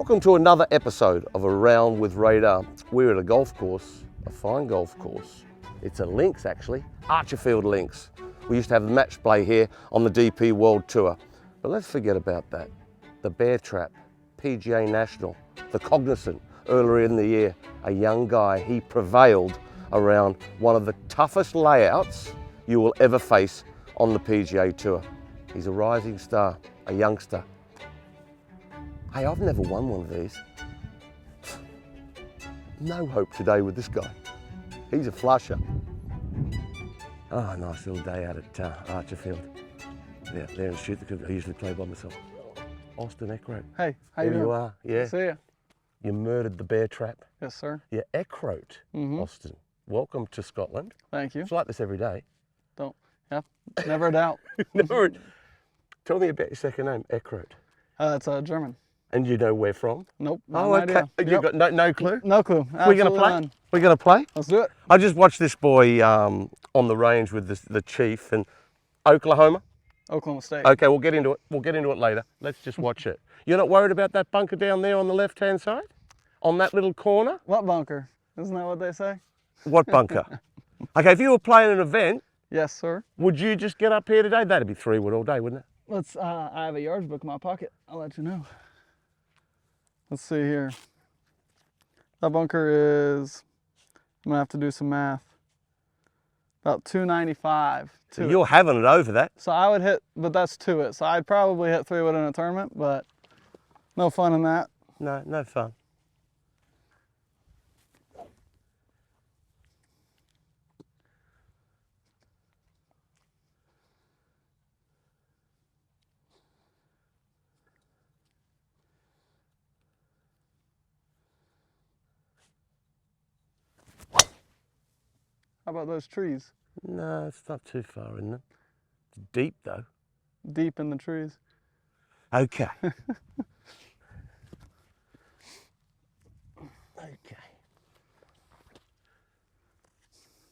Welcome to another episode of Around with Radar. We're at a golf course, a fine golf course. It's a links actually, Archerfield Links. We used to have the match play here on the DP World Tour. But let's forget about that. The Bear Trap, PGA National, the Cognizant, earlier in the year, a young guy, he prevailed around one of the toughest layouts you will ever face on the PGA Tour. He's a rising star, a youngster. Hey, I've never won one of these. No hope today with this guy. He's a flusher. Oh, nice little day out at Archerfield. Yeah, there and shoot the coop. I usually play by myself. Austin Eckroat. Hey, how you There doing? you are, yeah. See ya. You murdered the Bear Trap. Yes, sir. Yeah, Eckroat, Austin. Welcome to Scotland. Thank you. It's like this every day. Never a doubt. Never. Tell me about your second name, Eckroat. It's And German. you know where from? Nope. Oh, okay. You got no clue? No clue. We're going to play? None. We're going to play? Let's do it. I just watched this boy on the range with the chief in Oklahoma. Oklahoma State. Okay, we'll get into it. We'll get into it later. Let's just watch it. You're not worried about that bunker down there on the left-hand side? On that little corner? What bunker? Isn't that what they say? What bunker? Okay, if you were playing an event, Yes, sir. would you just get up here today? That'd be 3-wood all day, wouldn't it? Let's. I have a yards book in my pocket. I'll let you know. Let's see here. That bunker is. I'm gonna have to do some math. About 295. So you're having it over that. So I would hit, but that's to it. So I'd probably hit 3-wood in a tournament, but no fun in that. No, no fun. How about those trees? No, it's not too far, isn't it? It's deep though. Deep in the trees. Okay. Okay.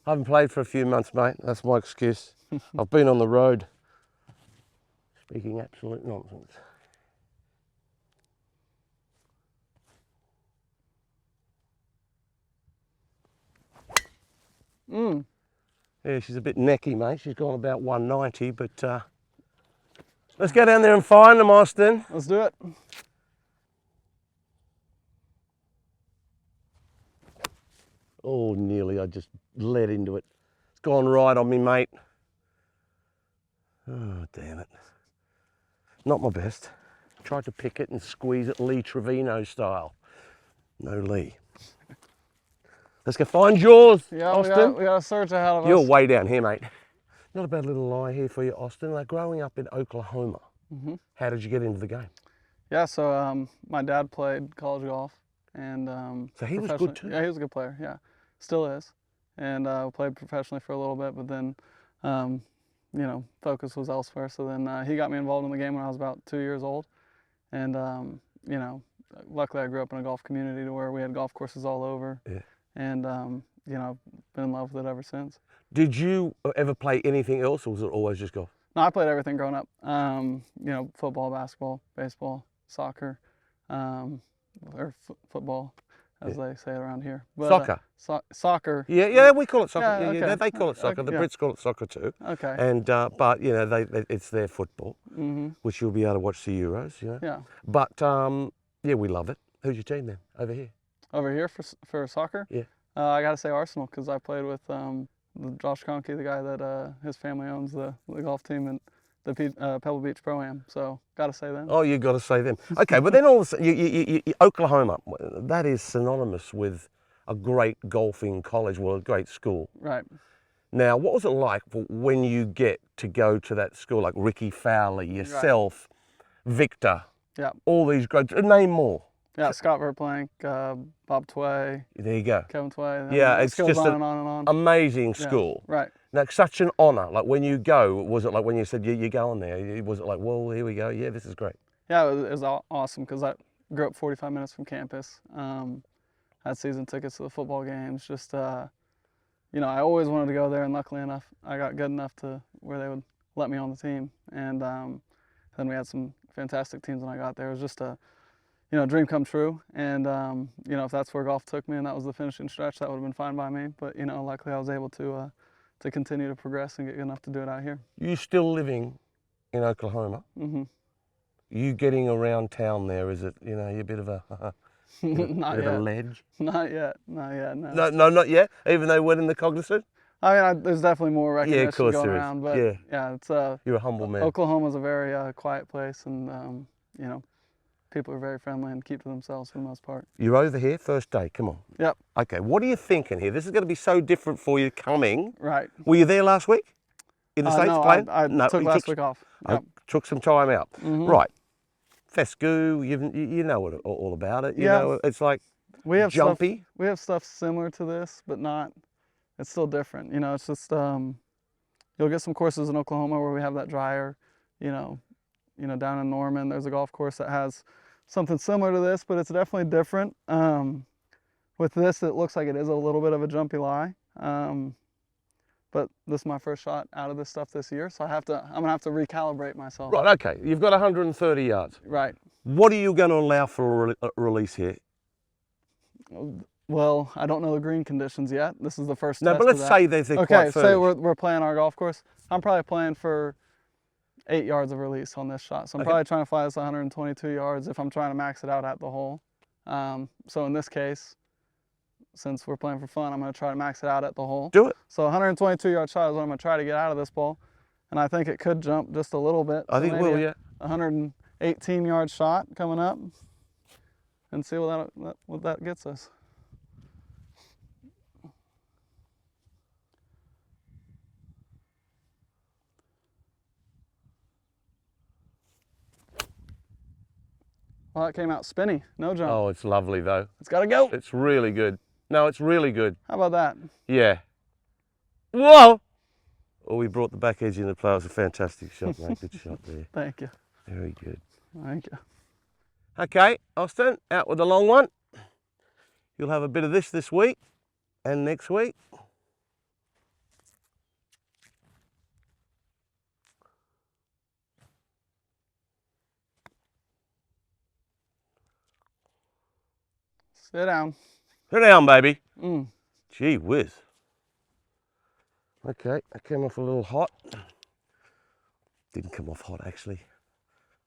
I haven't played for a few months, mate. That's my excuse. I've been on the road speaking absolute nonsense. Yeah, she's a bit necky, mate. She's gone about 190, but let's go down there and find them, Austin. Let's do it. Oh, nearly. I just led into it. It's gone right on me, mate. Oh, damn it. Not my best. Tried to pick it and squeeze it Lee Trevino style. No Lee. Let's go find yours, Yeah, Austin. we got a search ahead of us. You're way down here, mate. Not a bad little lie here for you, Austin. Like growing up in Oklahoma, how did you get into the game? Yeah, so my dad played college golf, and So he was good professionally- too? Yeah, he was a good player. Yeah, still is, and played professionally for a little bit, but then, you know, focus was elsewhere. So then he got me involved in the game when I was about 2 years old, and you know, luckily I grew up in a golf community to where we had golf courses all over. Yeah. And you know, been in love with it ever since. Did you ever play anything else, or was it always just golf? No, I played everything growing up. You know, football, basketball, baseball, soccer, or football, as they say it around here. But, Soccer? Soccer. Yeah, we call it soccer. Yeah, Yeah, okay. they call it soccer. The Yeah. Brits call it soccer too. Okay. And but you know, it's their football, which you'll be able to watch the Euros. You know. Yeah. But yeah, we love it. Who's your team then over here? Over here for soccer? Yeah. I got to say Arsenal, because I played with Josh Conkey, the guy that his family owns the golf team and the Pebble Beach Pro-Am. So got to say them. Oh, you got to say them. Okay, but then all of a sudden, you, Oklahoma, that is synonymous with a great golfing college, well, a great school. Right. Now, what was it like when you get to go to that school, like Ricky Fowler, yourself, Victor, Yeah. all these great, name more. Yeah, Scott Verplank, Bob Tway, There you go. Kevin Tway. Yeah, it it's goes just on an and on and on. amazing Yeah, school. Right. Like such an honour. Like when you go, was it like when you said you're going there? Was it like, well, here we go. Yeah, this is great. Yeah, it was awesome, because I grew up 45 minutes from campus. Had season tickets to the football games. Just, you know, I always wanted to go there, and luckily enough, I got good enough to where they would let me on the team. And then we had some fantastic teams when I got there. It was just a you know, dream come true. And you know, if that's where golf took me and that was the finishing stretch, that would have been fine by me. But you know, luckily I was able to continue to progress and get good enough to do it out here. You still living in Oklahoma? Mm-hmm. You getting around town there? Is it, you know, you're a bit of a Not bit yet. of a ledge? Not yet. Not yet. No. No, not yet. Even though we're in the Cognizant. I mean, there's definitely more recognition Yeah, of course going there is. around, but Yeah. it's You're a humble man. Oklahoma's a very quiet place, and you know, people are very friendly and keep to themselves for the most part. You're over here, first day. Come on. Yep. Okay. What are you thinking here? This is going to be so different for you coming. Right. Were you there last week? In the States no, playing? I took last week off. Yep. Took some time out. Mhm. Right. Fescue, you know all about it. You Yeah. know, it's like We have jumpy. We have stuff similar to this, but not. It's still different. You know, it's just you'll get some courses in Oklahoma where we have that drier. You know, down in Norman, there's a golf course that has something similar to this, but it's definitely different. With this, it looks like it is a little bit of a jumpy lie. But this is my first shot out of this stuff this year, so I'm gonna have to recalibrate myself. Right. Okay. You've got 130 yards. Right. What are you going to allow for a release here? Well, I don't know the green conditions yet. This is the first No, test but let's of that. say they're Okay, quite say firm. we're playing our golf course. I'm probably playing for 8 yards of release on this shot. So I'm Okay. probably trying to fly this 122 yards if I'm trying to max it out at the hole. So in this case, since we're playing for fun, I'm going to try to max it out at the hole. Do it. So 122 yard shot is what I'm going to try to get out of this ball. And I think it could jump just a little bit. I think it will, yeah. 118 yard shot coming up. And see what that gets us. Well, that came out spinny, no jump. Oh, it's lovely though. It's got to go. It's really good. No, it's really good. How about that? Yeah. Whoa! Oh, we brought the back edge in the play. It was a fantastic shot, mate. Good shot there. Thank you. Very good. Thank you. Okay, Austin, out with the long one. You'll have a bit of this week and next week. Sit down. Sit down, baby. Mm. Gee whiz. Okay, I came off a little hot. Didn't come off hot, actually.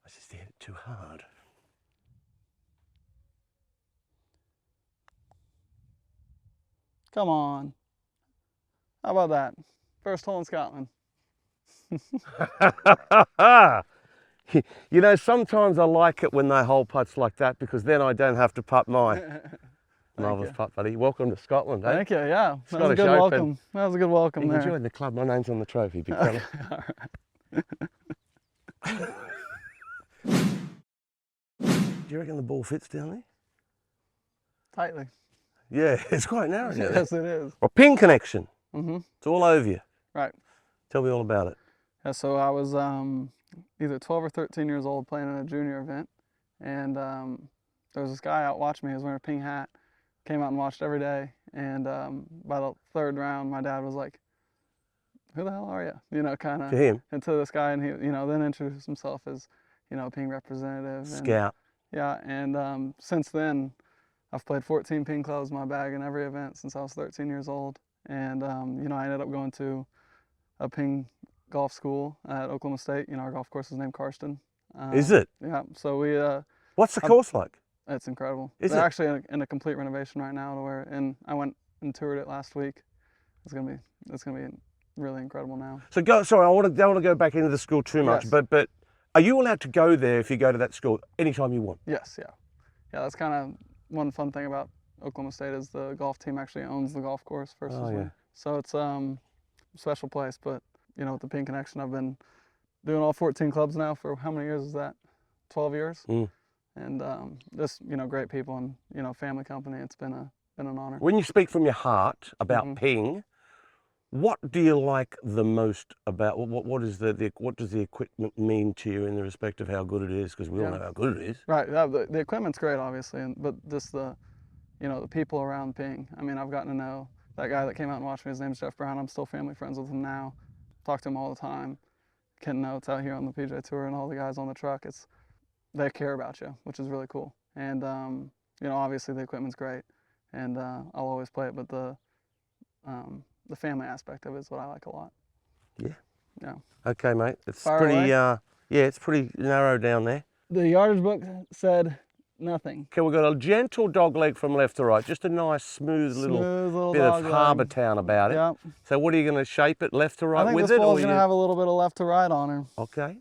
I just hit it too hard. Come on. How about that? First hole in Scotland. You know, sometimes I like it when they hole putts like that because then I don't have to putt mine. Marvellous putt, buddy. Welcome to Scotland, eh? Thank you, yeah. That was a Scottish good Open. welcome. That was a good welcome You there. enjoyed the club. My name's on the trophy, big fella. Do you reckon the ball fits down there? Tightly. Yeah, it's quite narrow. Down there. Yes, it is. Well, pin connection. Mm-hmm. It's all over you. Right. Tell me all about it. Yeah, so I was either 12 or 13 years old playing in a junior event, and there was this guy out watching me. He was wearing a pink hat. Came out and watched every day, and by the third round, my dad was like, "Who the hell are you?" You know, kind of. To him? And to this guy, and he, you know, then introduced himself as, you know, a ping representative. Scout. Yeah, and since then, I've played 14 ping clubs in my bag in every event since I was 13 years old. And, you know, I ended up going to a ping golf school at Oklahoma State. You know, our golf course is named Karsten. Is it? Yeah, so we... What's the course like? It's incredible. Is They're it? actually in a complete renovation right now to where, and I went and toured it last week. It's gonna be really incredible now. So sorry, don't want to go back into the school too much, Yes. but are you allowed to go there if you go to that school anytime you want? Yes, yeah. Yeah, that's kind of one fun thing about Oklahoma State is the golf team actually owns the golf course versus yeah. So it's a special place, but you know, with the Ping Connection, I've been doing all 14 clubs now for how many years is that? 12 years. Mm. And just, you know, great people and, you know, family company. It's been an honor. When you speak from your heart about Mhm. ping, what do you like the most about what does the equipment mean to you in the respect of how good it is? Because we all Yeah. know how good it is. Right. Yeah, the equipment's great, obviously, but just the, you know, the people around Ping. I mean, I've gotten to know that guy that came out and watched me. His name's Jeff Brown. I'm still family friends with him now. Talk to him all the time. Ken Notes out here on the PJ Tour and all the guys on the truck. They care about you, which is really cool. and you know, obviously the equipment's great, and I'll always play it, but the family aspect of it is what I like a lot. Yeah. Yeah. Okay, mate. It's Fire pretty. away. Yeah, it's pretty narrow down there. The yardage book said nothing. Okay, we've got a gentle dog leg from left to right, just a nice smooth little bit of dog harbour leg. town about it. Yep. So what are you going to shape it left to right I think with this it? ball's gonna have a little bit of left to right on her. Okay.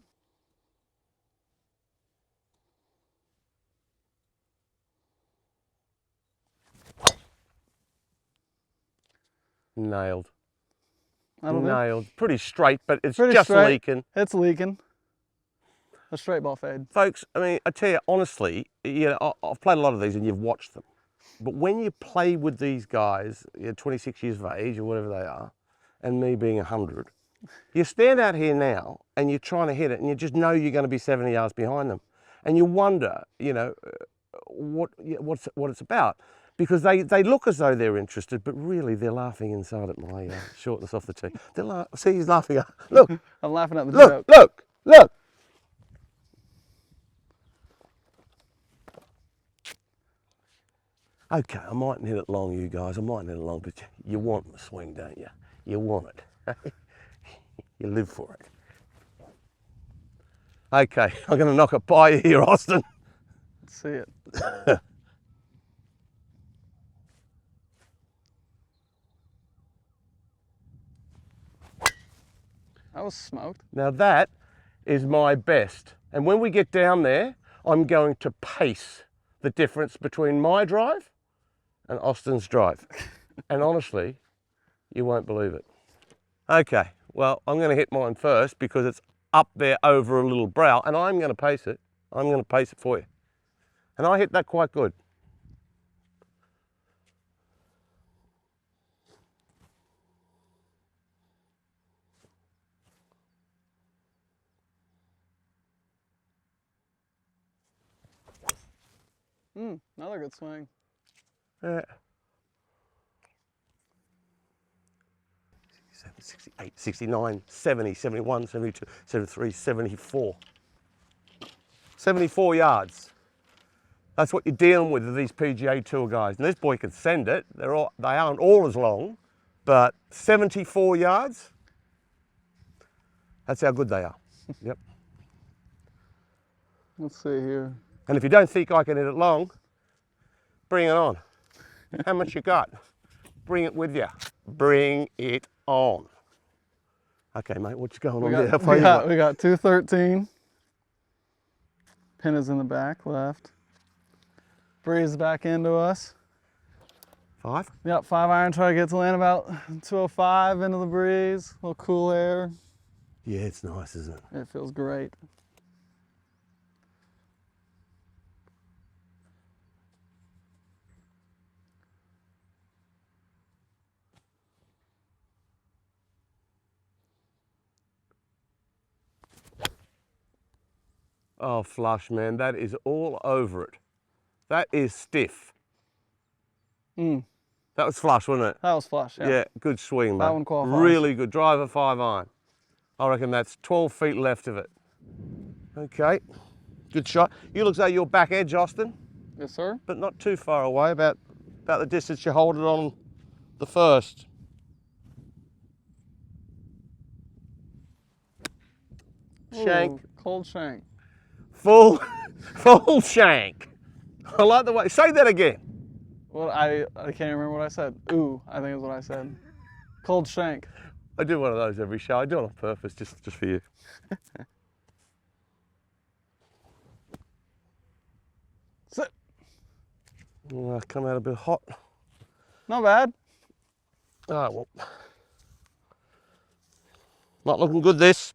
Nailed. That'll Nailed. Pretty straight, but it's Pretty just straight. leaking. It's leaking. A straight ball fade. Folks, I mean, I tell you, honestly, you know, I've played a lot of these and you've watched them. But when you play with these guys, you're 26 years of age or whatever they are, and me being 100, you stand out here now and you're trying to hit it and you just know you're going to be 70 yards behind them. And you wonder, you know, what it's about. Because they look as though they're interested, but really they're laughing inside at my shortness off the tee. See, he's laughing. Look. I'm laughing at the Look, joke. look. Okay, I mightn't hit it long, you guys. I mightn't hit it long, but you want the swing, don't you? You want it. You live for it. Okay, I'm going to knock it by you here, Austin. Let's see it. That was smoked. Now that is my best. And when we get down there, I'm going to pace the difference between my drive and Austin's drive. And honestly, you won't believe it. Okay, well, I'm going to hit mine first because it's up there over a little brow, and I'm going to pace it. I'm going to pace it for you. And I hit that quite good. Another good swing. 68, 69, 70, 71, 72, 73, 74. 74 yards. That's what you're dealing with these PGA Tour guys. And this boy can send it. They aren't all as long, but 74 yards, that's how good they are. Yep. Let's see here. And if you don't think I can hit it long, bring it on. How much you got? Bring it with you. Bring it on. Okay, mate, what's going on there? We got 213. Pin is in the back, left. Breeze back into us. 5? Yep, 5 iron, try to get to land about 205 into the breeze. A little cool air. Yeah, it's nice, isn't it? It feels great. Oh, flush, man, that is all over it. That is stiff. That was flush, wasn't it? That was flush, yeah. Yeah, good swing, mate. That one qualifies. Really good. Driver 5 iron. I reckon that's 12 feet left of it. Okay, good shot. You look as though you're back edge, Austin. Yes, sir. But not too far away, about the distance you hold it on the first. Shank. Ooh, cold shank. Full shank. I like the way, say that again. Well, I can't remember what I said. Ooh, I think is what I said. Cold shank. I do one of those every show. I do it on purpose, just for you. Sit. Oh, come out a bit hot. Not bad. Oh, well. Not looking good, this.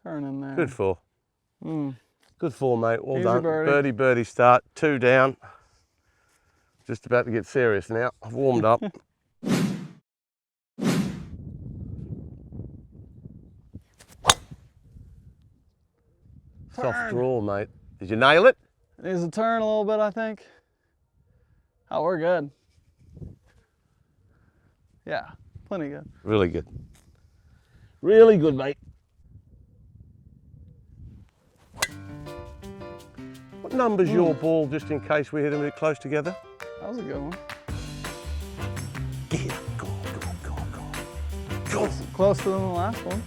Turn in there. Good for. Good for, mate. Well Easy done. birdie. Birdie start. 2 down. Just about to get serious now. I've warmed up. Soft draw, mate. Did you nail it? Needs to turn a little bit, I think. Oh, we're good. Yeah, plenty good. Really good. Really good, mate. What number's your ball, just in case we hit them a bit close together? That was a good one. Get up, go on, go on, go on, go on. Go on. Closer than the last one.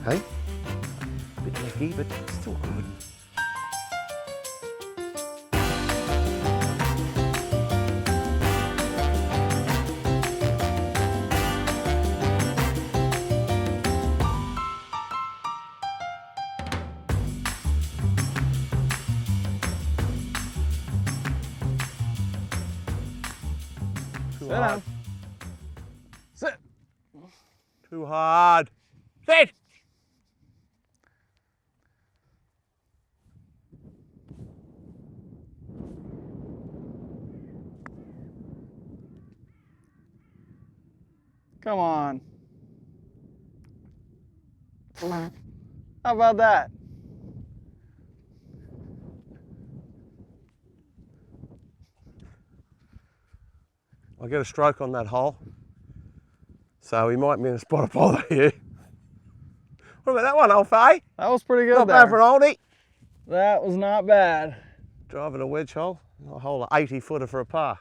Hey? Bit lecky, but still good. Sit down. Sit. Too hard. Sit! Come on. How about that? I'll get a stroke on that hole. So he might be in a spot of bother here. What about that one, old Faye? That was pretty good Not there. bad for an oldie. That was not bad. Driving a wedge hole, a hole of 80 footer for a par.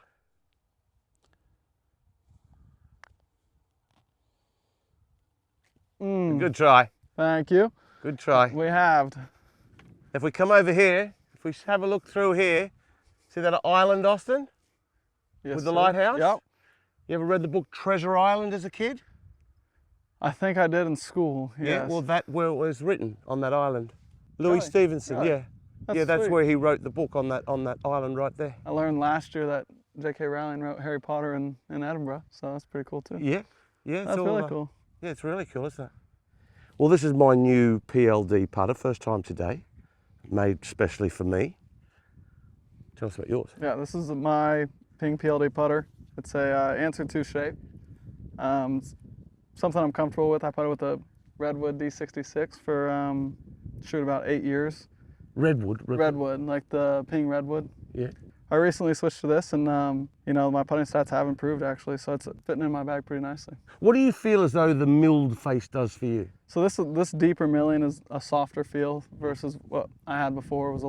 Good try, Thank you. good try. We halved. If we come over here, if we have a look through here, see that island, Austin? Yes, With the sir. lighthouse? Yep. You ever read the book Treasure Island as a kid? I think I did in school. Yes. Yeah, well, that where it was written, on that island. Louis Really? Stevenson, Really? yeah. That's That's sweet. where he wrote the book on that island right there. I learned last year that J.K. Rowling wrote Harry Potter in Edinburgh, so that's pretty cool too. Yeah, yeah. It's That's all, really cool. Yeah, it's really cool, isn't it? Well, this is my new PLD putter, first time today, made specially for me. Tell us about yours. Yeah, this is my Ping PLD putter. It's a answer to shape. It's something I'm comfortable with. I putter with a Redwood D66 for shoot about 8 years. Redwood. Redwood, like the Ping Redwood. Yeah. I recently switched to this, and you know, my putting stats have improved actually, so it's fitting in my bag pretty nicely. What do you feel as though the milled face does for you? So this deeper milling is a softer feel versus what I had before. It was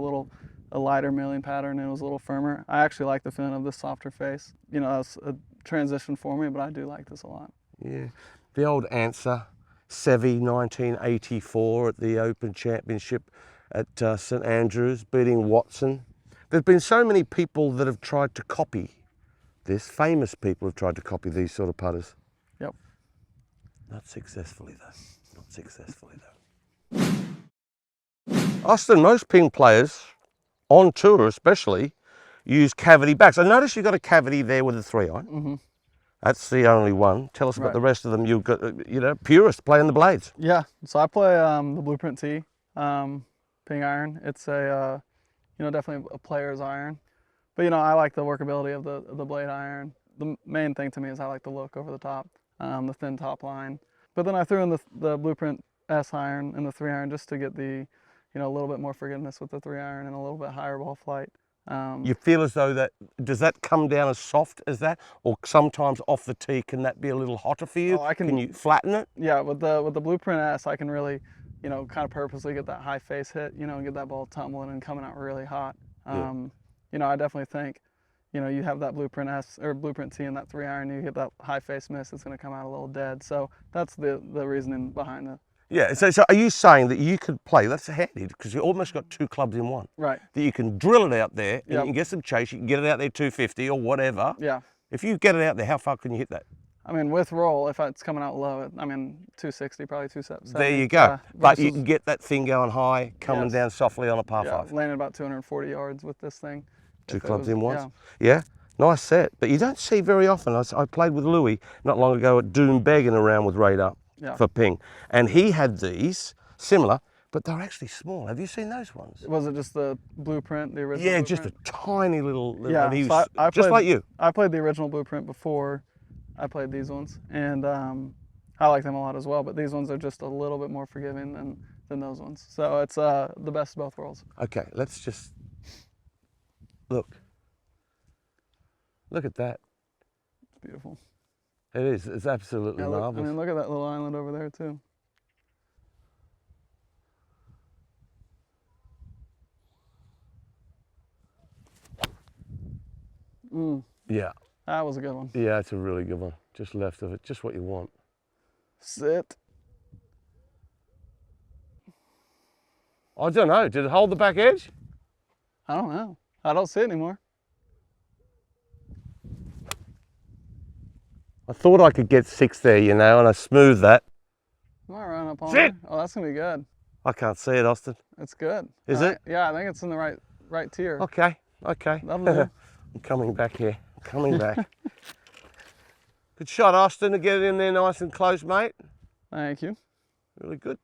a lighter milling pattern, and it was a little firmer. I actually like the feeling of this softer face. You know, that's a transition for me, but I do like this a lot. Yeah. The old answer, Seve 1984 at the Open Championship at St Andrews, beating Watson. There's been so many people that have tried to copy this. Famous people have tried to copy these sort of putters. Yep. Not successfully though. Not successfully though. Austin, most ping players, on tour especially, use cavity backs. I notice you've got a cavity there with a 3-iron. Mm-hmm. That's the only one. Tell us about Right. the rest of them. You've got, you know, purists playing the blades. Yeah. So I play the Blueprint T Ping iron. It's a you know, definitely a player's iron, but you know, I like the workability of the blade iron. The main thing to me is I like the look over the top, the thin top line. But then I threw in the Blueprint S iron and the 3-iron just to get the, you know, a little bit more forgiveness with the 3-iron and a little bit higher ball flight. You feel as though does that come down as soft as that, or sometimes off the tee can that be a little hotter for you? Oh, can you flatten it? Yeah, with the Blueprint S, I can really, you know, kind of purposely get that high face hit, you know, and get that ball tumbling and coming out really hot. You know, I definitely think, you know, you have that Blueprint S or Blueprint T and that 3-iron, you get that high face miss, it's going to come out a little dead. So that's the reasoning behind it. Yeah. So are you saying that you could play? That's handy because you almost got 2 clubs in one. Right. That you can drill it out there and Yep. you can get some chase. You can get it out there 250 or whatever. Yeah. If you get it out there, how far can you hit that? I mean, with roll, if it's coming out low, I mean, 260, probably 270. There you go. But you versus- can get that thing going high, coming Yes. down softly on a par yeah, 5. landing about 240 yards with this thing. 2 if it clubs was- in once. Yeah. Yeah, nice set. But you don't see very often. I played with Louis not long ago at Doonbeg and around with Radar Yeah. for ping. And he had these, similar, but they're actually small. Have you seen those ones? Was it just the Blueprint, the original Yeah, Blueprint? just a tiny little Yeah, and he so was I just played- like you. I played the original Blueprint before I played these ones, and I like them a lot as well, but these ones are just a little bit more forgiving than those ones. So it's the best of both worlds. Okay, let's just look. Look at that. It's beautiful. It is. It's absolutely Yeah, look, I marvelous. mean, look at that little island over there too. Yeah. That was a good one. Yeah, it's a really good one. Just left of it, just what you want. Sit. I don't know, did it hold the back edge? I don't know. I don't see it anymore. I thought I could get 6 there, you know, and I smoothed that. Might run up on Sit. her. Oh, that's gonna be good. I can't see it, Austin. It's good. Is it? Yeah, I think it's in the right tier. Okay. That'll do. I'm coming back here. Coming back. Good shot, Austin, to get it in there nice and close, mate. Thank you. Really good.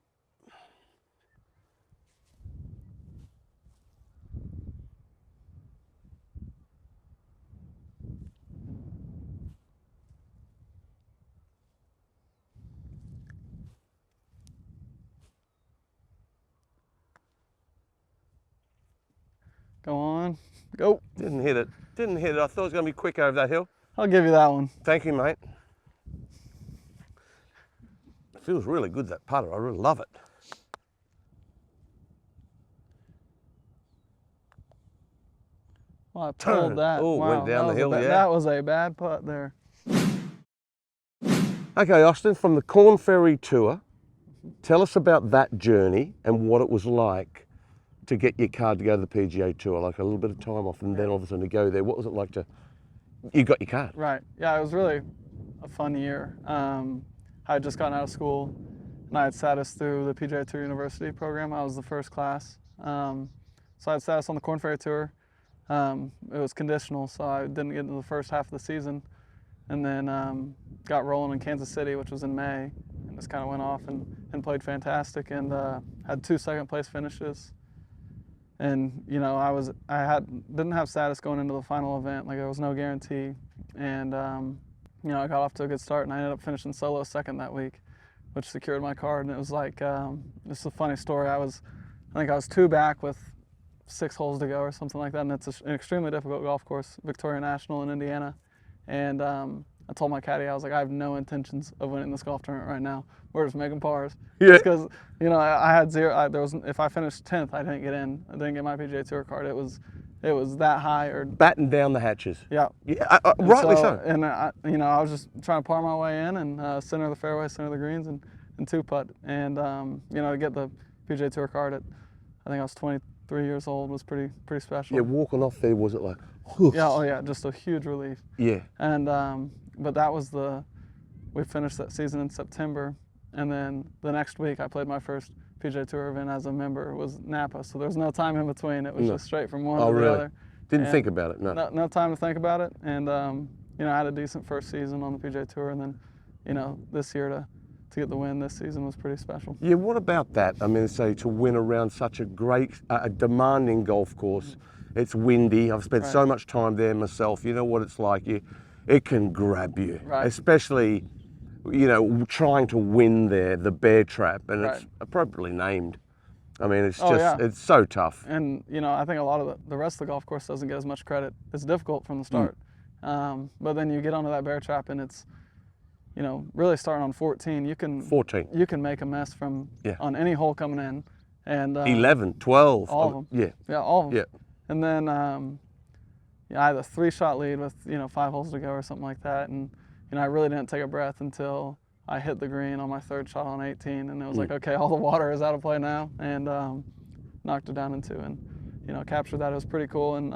Go on. Go. Didn't hit it. Didn't hit it. I thought it was going to be quick over that hill. I'll give you that one. Thank you, mate. It feels really good, that putter. I really love it. Well, I pulled that. Oh, wow, went down the hill, yeah. That was a bad putt there. Okay, Austin, from the Corn Ferry Tour, tell us about that journey and what it was like to get your card to go to the PGA Tour, like a little bit of time off and then all of a sudden to go there. What was it like to, you got your card? Right. Yeah, it was really a fun year. I had just gotten out of school and I had status through the PGA Tour University program. I was the first class. So I had status on the Corn Ferry Tour. It was conditional, so I didn't get into the first half of the season. And then got rolling in Kansas City, which was in May, and just kind of went off and played fantastic and had 2 second-place finishes. And you know, didn't have status going into the final event. Like there was no guarantee. And you know, I got off to a good start, and I ended up finishing solo second that week, which secured my card. And it was like this is a funny story. I think I was 2 back with 6 holes to go or something like that. And it's an extremely difficult golf course, Victoria National in Indiana. And I told my caddy, I was like, I have no intentions of winning this golf tournament right now. We're just making pars. Yeah. Because, you know, I had zero. If I finished 10th, I didn't get in. I didn't get my PGA Tour card. It was that high or. Batten down the hatches. Yeah. Yeah, rightly so. And you know, I was just trying to par my way in and center of the fairway, center of the greens, and 2-putt. And you know, to get the PGA Tour card at, I think I was 23 years old, was pretty special. Yeah, walking off there, was it like? Yeah, oh yeah, just a huge relief. Yeah. And but that was we finished that season in September, and then the next week I played my first PGA Tour event as a member. It was Napa, so there was no time in between. It was just straight from one to the really? other. Didn't And think about it, no. No time to think about it, and you know, I had a decent first season on the PGA Tour, and then you know, this year to get the win this season was pretty special. Yeah, what about that? I mean, say to win around such a great, demanding golf course. It's windy. I've spent so much time there myself. You know what it's like. It can grab you, especially, you know, trying to win there, the Bear Trap, and it's appropriately named. I mean, it's just, it's so tough. And, you know, I think a lot of the rest of the golf course doesn't get as much credit. It's difficult from the start. But then you get onto that Bear Trap and it's, you know, really starting on 14, you can make a mess from on any hole coming in. And 11, 12. All of them. Yeah. Yeah, all of them. Yeah. And then I had a 3-shot lead with, you know, 5 holes to go or something like that. And, you know, I really didn't take a breath until I hit the green on my 3rd shot on 18. And it was like, okay, all the water is out of play now. And knocked it down in 2 and, you know, captured that. It was pretty cool. And,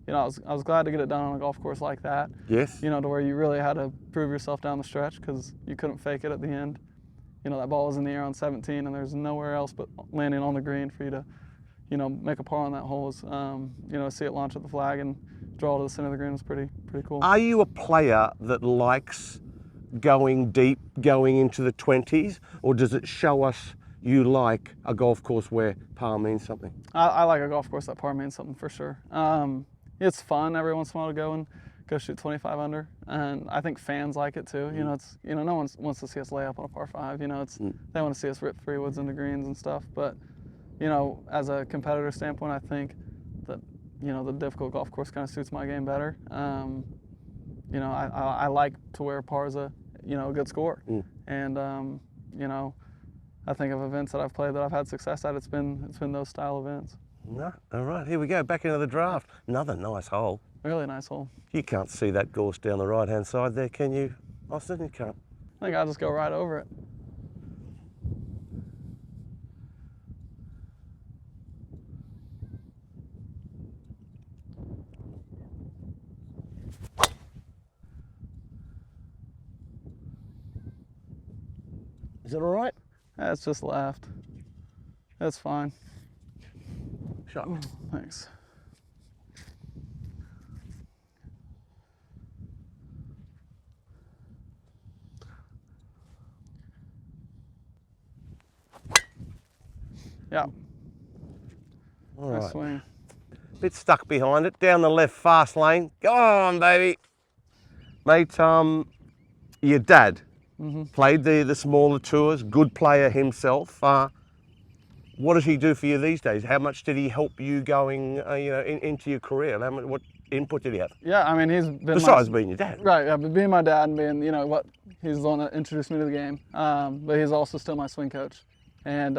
you know, I was glad to get it done on a golf course like that. Yes. You know, to where you really had to prove yourself down the stretch because you couldn't fake it at the end. You know, that ball was in the air on 17 and there's nowhere else but landing on the green for you to, you know, make a par on that hole. Was, you know, see it launch at the flag and draw to the center of the green was pretty cool. Are you a player that likes going deep, going into the 20s, or does it show us you like a golf course where par means something? I like a golf course that par means something for sure. It's fun every once in a while to go shoot 25 under, and I think fans like it too. You know, it's, you know, no one wants to see us lay up on a par 5. You know, it's they want to see us rip 3 woods into greens and stuff. But you know, as a competitor standpoint, I think that, you know, the difficult golf course kind of suits my game better. You know, I like to where par's a good score, and you know, I think of events that I've played that I've had success at. It's been those style events. No, all right, here we go, back into the draft. Another nice hole. Really nice hole. You can't see that gorse down the right-hand side there, can you, Austin? You can't. I think I'll just go right over it. Is it all right? That's just left. That's fine. Shot. Thanks. Yeah. All Nice right. swing. Bit stuck behind it. Down the left fast lane. Go on, baby. Mate, your dad played the smaller tours. Good player himself. What does he do for you these days? How much did he help you going, into your career? What input did he have? Yeah, I mean, he's been Besides being your dad. Right, yeah, but being my dad and being, what he's the one that introduced me to the game. But he's also still my swing coach. And,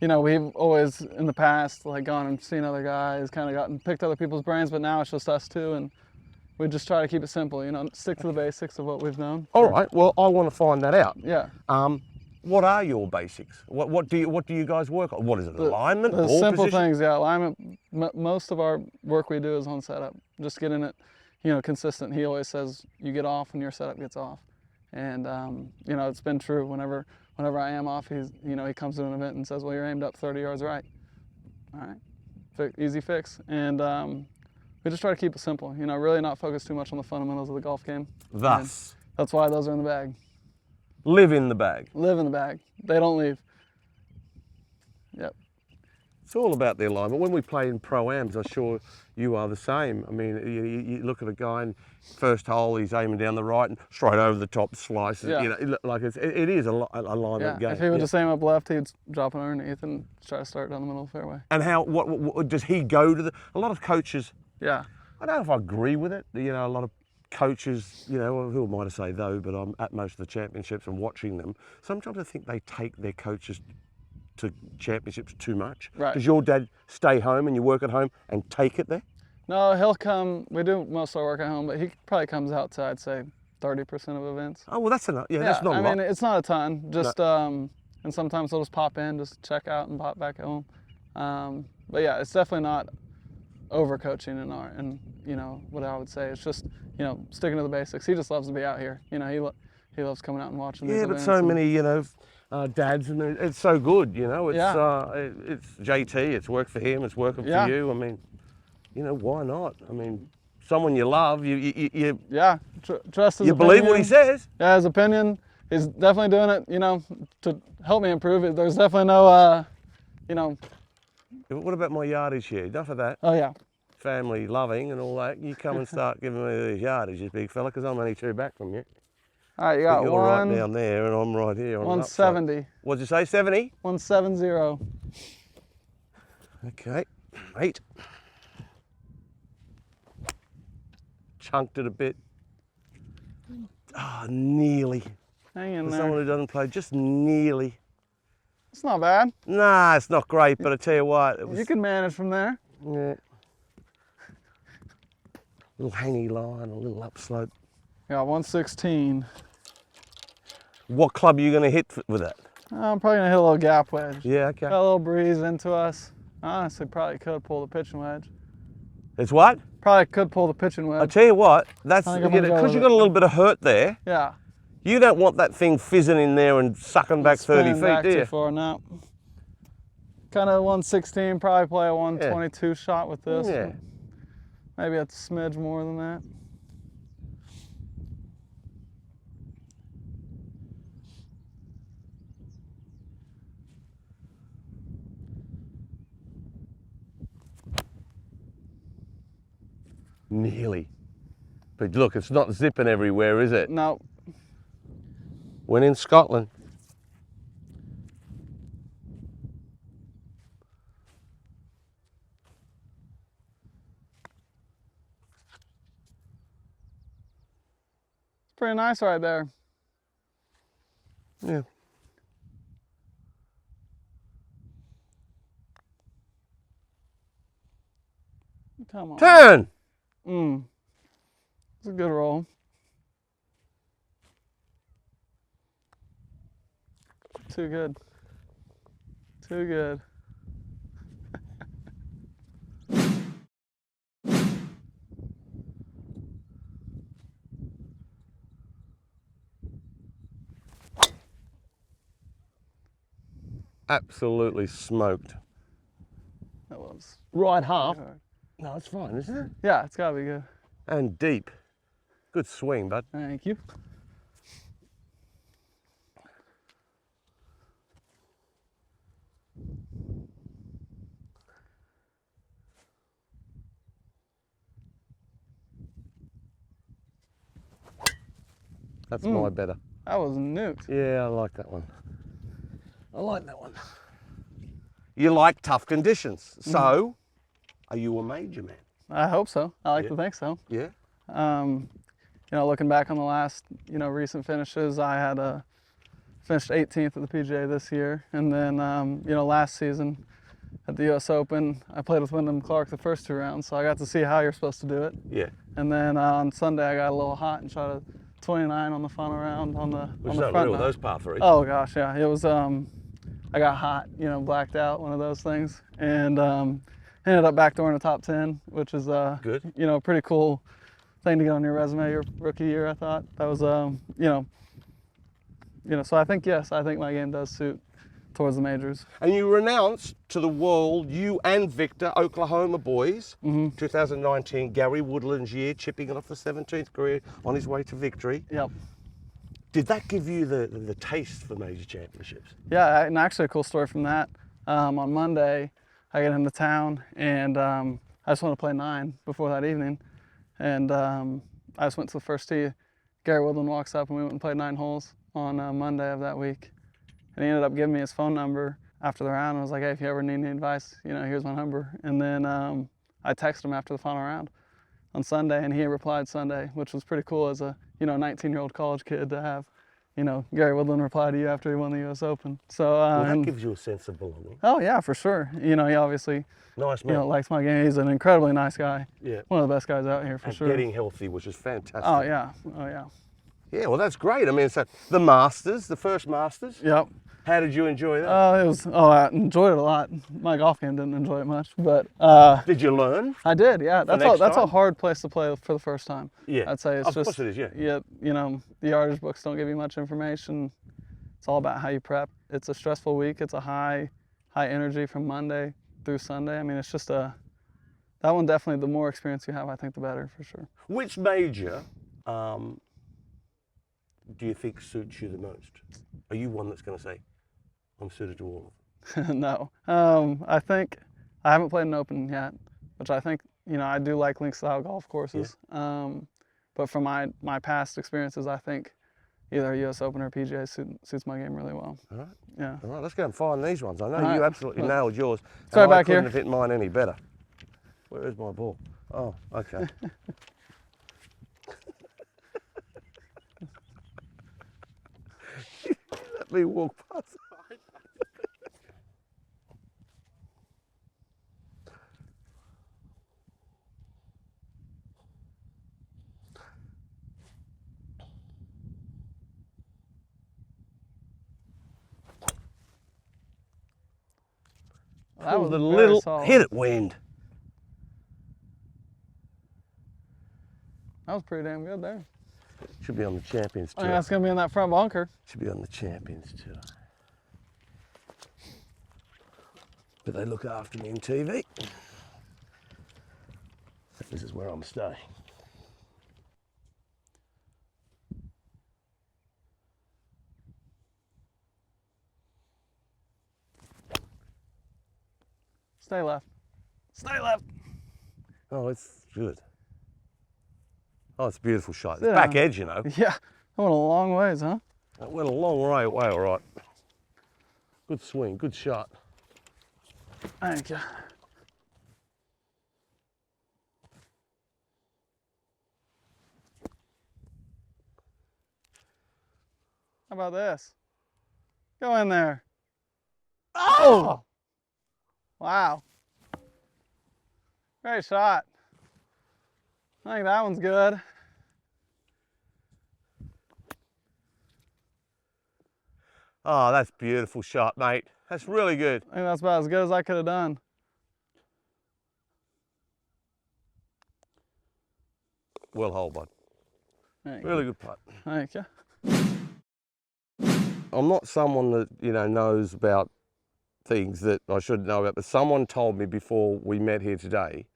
we've always in the past gone and seen other guys, kind of picked other people's brains, but now it's just us two, and we just try to keep it simple, stick to the basics of what we've known. All right, well, I want to find that out. Yeah. What are your basics? What do you guys work on? What is it, alignment, The ball simple position? things, yeah, alignment. Most of our work we do is on setup, just getting it, consistent. He always says, you get off when your setup gets off. And, it's been true. Whenever I am off, he comes to an event and says, well, you're aimed up 30 yards right. All right, easy fix. And we just try to keep it simple, really not focus too much on the fundamentals of the golf game. Thus, And that's why those are in the bag. live in the bag. Live in the bag. They don't leave. Yep. It's all about the alignment. When we play in Pro-Ams, I'm sure you are the same. I mean, you look at a guy and first hole, he's aiming down the right and straight over the top slices. Yeah. It is an alignment game. If he would just aim up left, he'd drop it underneath and try to start down the middle of the fairway. And what does he go to a lot of coaches, Yeah. I don't know if I agree with it. A lot of coaches, who am I to say though, but I'm at most of the championships and watching them. Sometimes I think they take their coaches to championships too much. Right. Does your dad stay home and you work at home and take it there? No, he'll come. We do most of our work at home, but he probably comes out to, I'd say, 30% of events. Oh, well, that's enough. Yeah, that's not a I lot. mean, it's not a ton. Just and sometimes he'll just pop in, just check out, and pop back at home. But yeah, it's definitely not overcoaching and what I would say. It's just sticking to the basics. He just loves to be out here. He loves coming out and watching. Yeah, these but events so and, many dads, and it's so good. It's Yeah. it's JT. It's worked for him. It's working Yeah. for you. I mean, why not? I mean, someone you love, you Yeah, trust his you believe what opinion. he says. Yeah, his opinion. He's definitely doing it, to help me improve it. There's definitely no, What about my yardage here? Enough of that. Oh yeah. Family loving and all that. You come and start giving me these yardages, big fella, because I'm only 2 back from you. All right, you But got you're right down there, and I'm right here. On the upside. 170. What'd you say? 70? 170. Okay, 8. Chunked it a bit. Ah, nearly. Hang in For there. someone who doesn't play, just nearly. It's not bad. Nah, it's not great, but I tell you what, it was. You can manage from there. Yeah. Little hangy line, a little upslope. Yeah, 116. What club are you going to hit with that? I'm probably gonna hit a little gap wedge. Yeah, okay. Got a little breeze into us. Honestly, probably could pull the pitching wedge. It's what? Probably could pull the pitching I wedge. tell you what, that's I think I'm gonna go because with you've it. got a little bit of hurt there. Yeah. You don't want that thing fizzing in there and sucking back 30 Spinning feet, back do too you? far now. Kind of 116. Probably play a 122 shot with this. Yeah. Maybe a smidge more than that. Nearly. But look, it's not zipping everywhere, is it? No. When in Scotland. It's pretty nice right there. Yeah. Come on. Turn! It's a good roll. Too good. Too good. Absolutely smoked. That was Right half. hard. No, it's fine, isn't it? Yeah, it's gotta be good. And deep. Good swing, bud. Thank you. That's my better. That was nuked. Yeah, I like that one. I like that one. You like tough conditions. So, are you a major man? I hope so. I like Yeah. to think so. Yeah. You know, looking back on the last, recent finishes, I had finished 18th at the PGA this year, and then last season at the U.S. Open, I played with Wyndham Clark the first 2 rounds, so I got to see how you're supposed to do it. Yeah. And then on Sunday, I got a little hot and shot a 29 on the final round on the Which on is the not front real, nine. those par threes. Oh gosh, yeah, it was. I got hot, blacked out, one of those things, and ended up backdooring the top 10, which is Good. a pretty cool thing to get on your resume your rookie year. I thought that was so I think my game does suit towards the majors. And you renounced to the world, you and Victor, Oklahoma boys, 2019 Gary Woodland's year, chipping it off the 17th career on his way to victory. Yep. Did that give you the taste for major championships? Yeah, and actually a cool story from that. On Monday, I get into town and I just wanted to play 9 before that evening. And I just went to the first tee. Gary Woodland walks up and we went and played 9 holes on Monday of that week. And he ended up giving me his phone number after the round. I was like, hey, if you ever need any advice, here's my number. And then I texted him after the final round on Sunday, and he replied Sunday, which was pretty cool as a 19-year-old college kid to have, Gary Woodland reply to you after he won the U.S. Open. So That gives you a sense of belonging. Oh yeah, for sure. He obviously Nice man. likes my game. He's an incredibly nice guy. Yeah. One of the best guys out here for And sure. getting healthy, which is fantastic. Oh yeah. Yeah, well, that's great. I mean, so the Masters, the first Masters. Yep. How did you enjoy that? I enjoyed it a lot. My golf game didn't enjoy it much, but Did you learn? I did. Yeah, that's next a time? hard place to play for the first time. Yeah. I'd say it's Of just course it is, yeah. the yardage books don't give you much information. It's all about how you prep. It's a stressful week. It's a high energy from Monday through Sunday. I mean, it's just that one definitely. The more experience you have, I think, the better for sure. Which major do you think suits you the most? Are you one that's going to say, I'm suited to all of them? No. I think I haven't played an Open yet, which I think, I do like link-style golf courses. Yeah. But from my past experiences, I think either a U.S. Open or PGA suits my game really well. All right. Yeah. All right, let's go and find these ones. I know All you right. absolutely nailed yours. Let's go and I back here. couldn't have hit mine any better. Where is my ball? Oh, okay. Let me walk past. That was a very little solid. hit it, wind. That was pretty damn good there. Should be on the Champions I Tour. think that's gonna be in that front bunker. Should be on the Champions Tour. But they look after me in TV. So this is where I'm staying. Stay left. Stay left. Oh, it's good. Oh, it's a beautiful shot. It's Yeah. back edge, you know. Yeah. That went a long ways, huh? That went a long way, all right. Good swing, good shot. Thank you. How about this? Go in there. Oh! Wow. Great shot. I think that one's good. Oh, that's beautiful shot, mate. That's really good. I think that's about as good as I could have done. Well hold, bud. Thank Really you. good putt. Thank you. I'm not someone that, you know, knows about things that I shouldn't know about, but someone told me before we met here today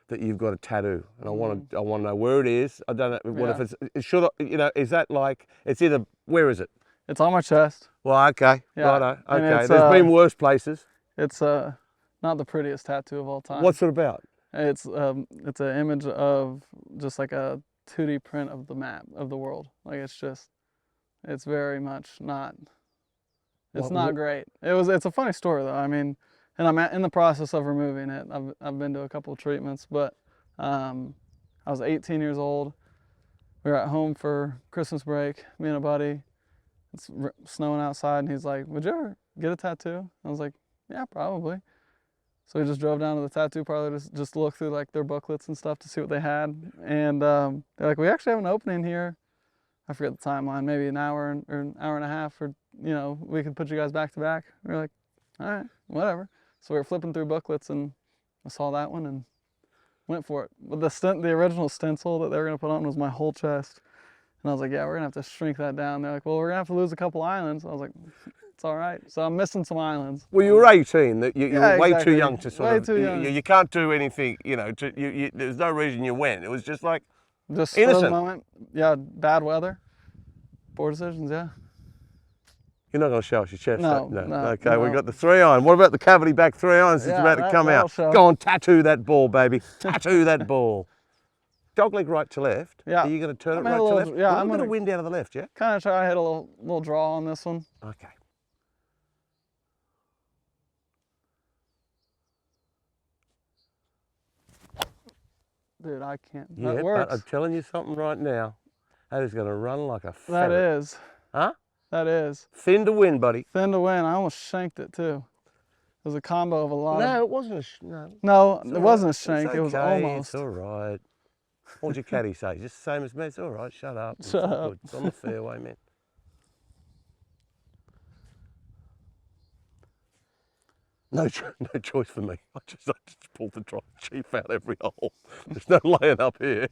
that you've got a tattoo, and I want to know where it is. I don't know what if it's should I, you know, is that like it's either where is it? It's on my chest. Well, okay, Yeah, righto, and okay. it's, There's been worse places. It's not the prettiest tattoo of all time. What's it about? It's an image of just like a 2D print of the map of the world. Like it's very much not. It's not great. It's a funny story though. I mean, and I'm in the process of removing it. I've been to a couple of treatments, but I was 18 years old. We were at home for Christmas break, me and a buddy. It's snowing outside, and he's like, "Would you ever get a tattoo?" I was like, "Yeah, probably." So we just drove down to the tattoo parlor to just look through like their booklets and stuff to see what they had. And they're like, "We actually have an opening here." I forget the timeline, maybe an hour or an hour and a half, or we could put you guys back to back. We were like, all right, whatever. So we were flipping through booklets, and I saw that one and went for it. But the original stencil that they were gonna put on was my whole chest, and I was like, yeah, we're gonna have to shrink that down. They're like, well, we're gonna have to lose a couple islands. I was like, it's all right. So I'm missing some islands. Well, you were 18. You're way exactly. too young to sort way of. Too young. You can't do anything. You know, there's no reason you went. It was just like just innocent. For the moment. Yeah, bad weather. Poor decisions. Yeah. You're not going to show us your chest? No, no. no. Okay, no. we got the 3-iron. What about the cavity back 3-irons that's about to come out? Show. Go on, tattoo that ball, baby. Tattoo that ball. Dogleg right to left. Yeah. Are you going to turn it right to left? Yeah, I'm going to wind out of the left, yeah? Kind of try to hit a little draw on this one. Okay. Dude, I can't. Yeah, that works. but I'm telling you something right now. That is going to run like a That ferret. is. Huh? That is. Thin to win, buddy. Thin to win. I almost shanked it too. It was a combo of a lot. No, it wasn't a No, it right. wasn't a shank. Okay, it was almost. It's all right. What'd your caddy say? Just the same as me? It's all right. Shut up. Shut up. Good. It's on the fairway, man. No choice for me. I just pulled the drive chief out every hole. There's no laying up here.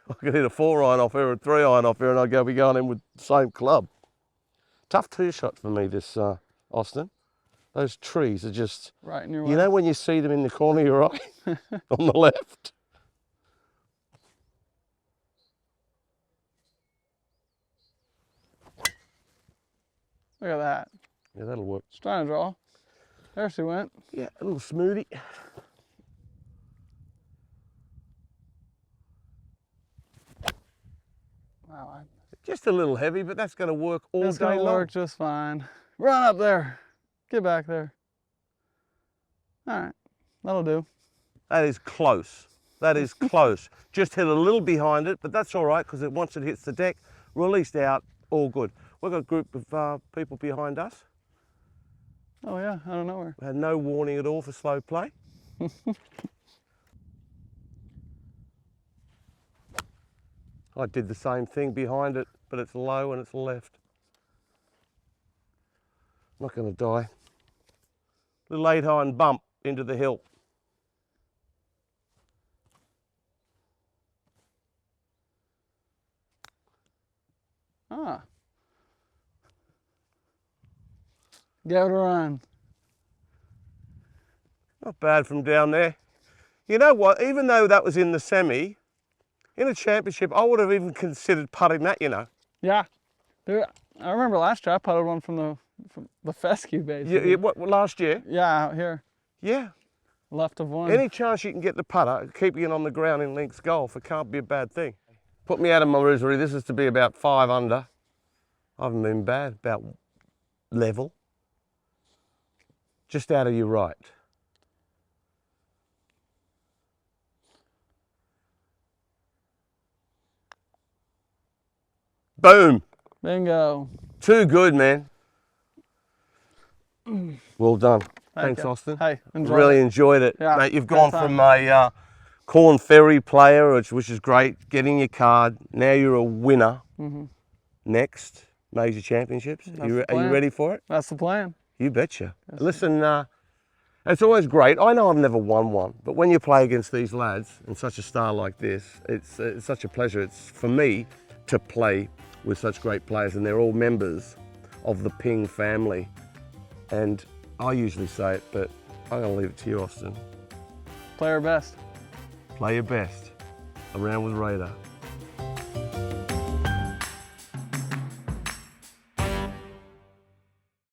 I could hit a 4-iron off here, a 3-iron off here, and I'd be going in with the same club. Tough tee shot for me, this Austin. Those trees are just right in your way. You know when you see them in the corner of your eye on the left. Look at that. Yeah, that'll work. Just trying to draw. There she went. Yeah, a little smoothie. Wow. Just a little heavy, but that's going to work all day long. It's going to work just fine. Run up there. Get back there. All right. That'll do. That is close. That is close. Just hit a little behind it, but that's all right because once it hits the deck, released out, all good. We've got a group of people behind us. Oh yeah, I don't know where. We had no warning at all for slow play. I did the same thing behind it, but it's low and it's left. Not going to die. Little 8-iron bump into the hill. Ah. Give it a run. Not bad from down there. You know what, even though that was in the semi, in a championship, I would have even considered putting that, you know. Yeah. Dude, I remember last year I putted one from the fescue basically. Yeah, what, last year? Yeah, out here. Yeah. Left of one. Any chance you can get the putter, keeping it on the ground in links golf, it can't be a bad thing. Put me out of my misery. This is to be about 5 under. I haven't been bad, about level. Just out of your right. Boom. Bingo. Too good, man. Well done. Thanks, you. Austin. Hey, enjoy really it. enjoyed it. Yeah, mate, you've great gone time. from a Corn Ferry player, which is great, getting your card. Now you're a winner. Next, major championships. Are you ready for it? That's the plan. You betcha. Listen, it's always great. I know I've never won one, but when you play against these lads and such a star like this, it's such a pleasure. It's for me to play with such great players, and they're all members of the Ping family. And I usually say it, but I'm going to leave it to you, Austin. Play our best. Play your best. Around with Raider.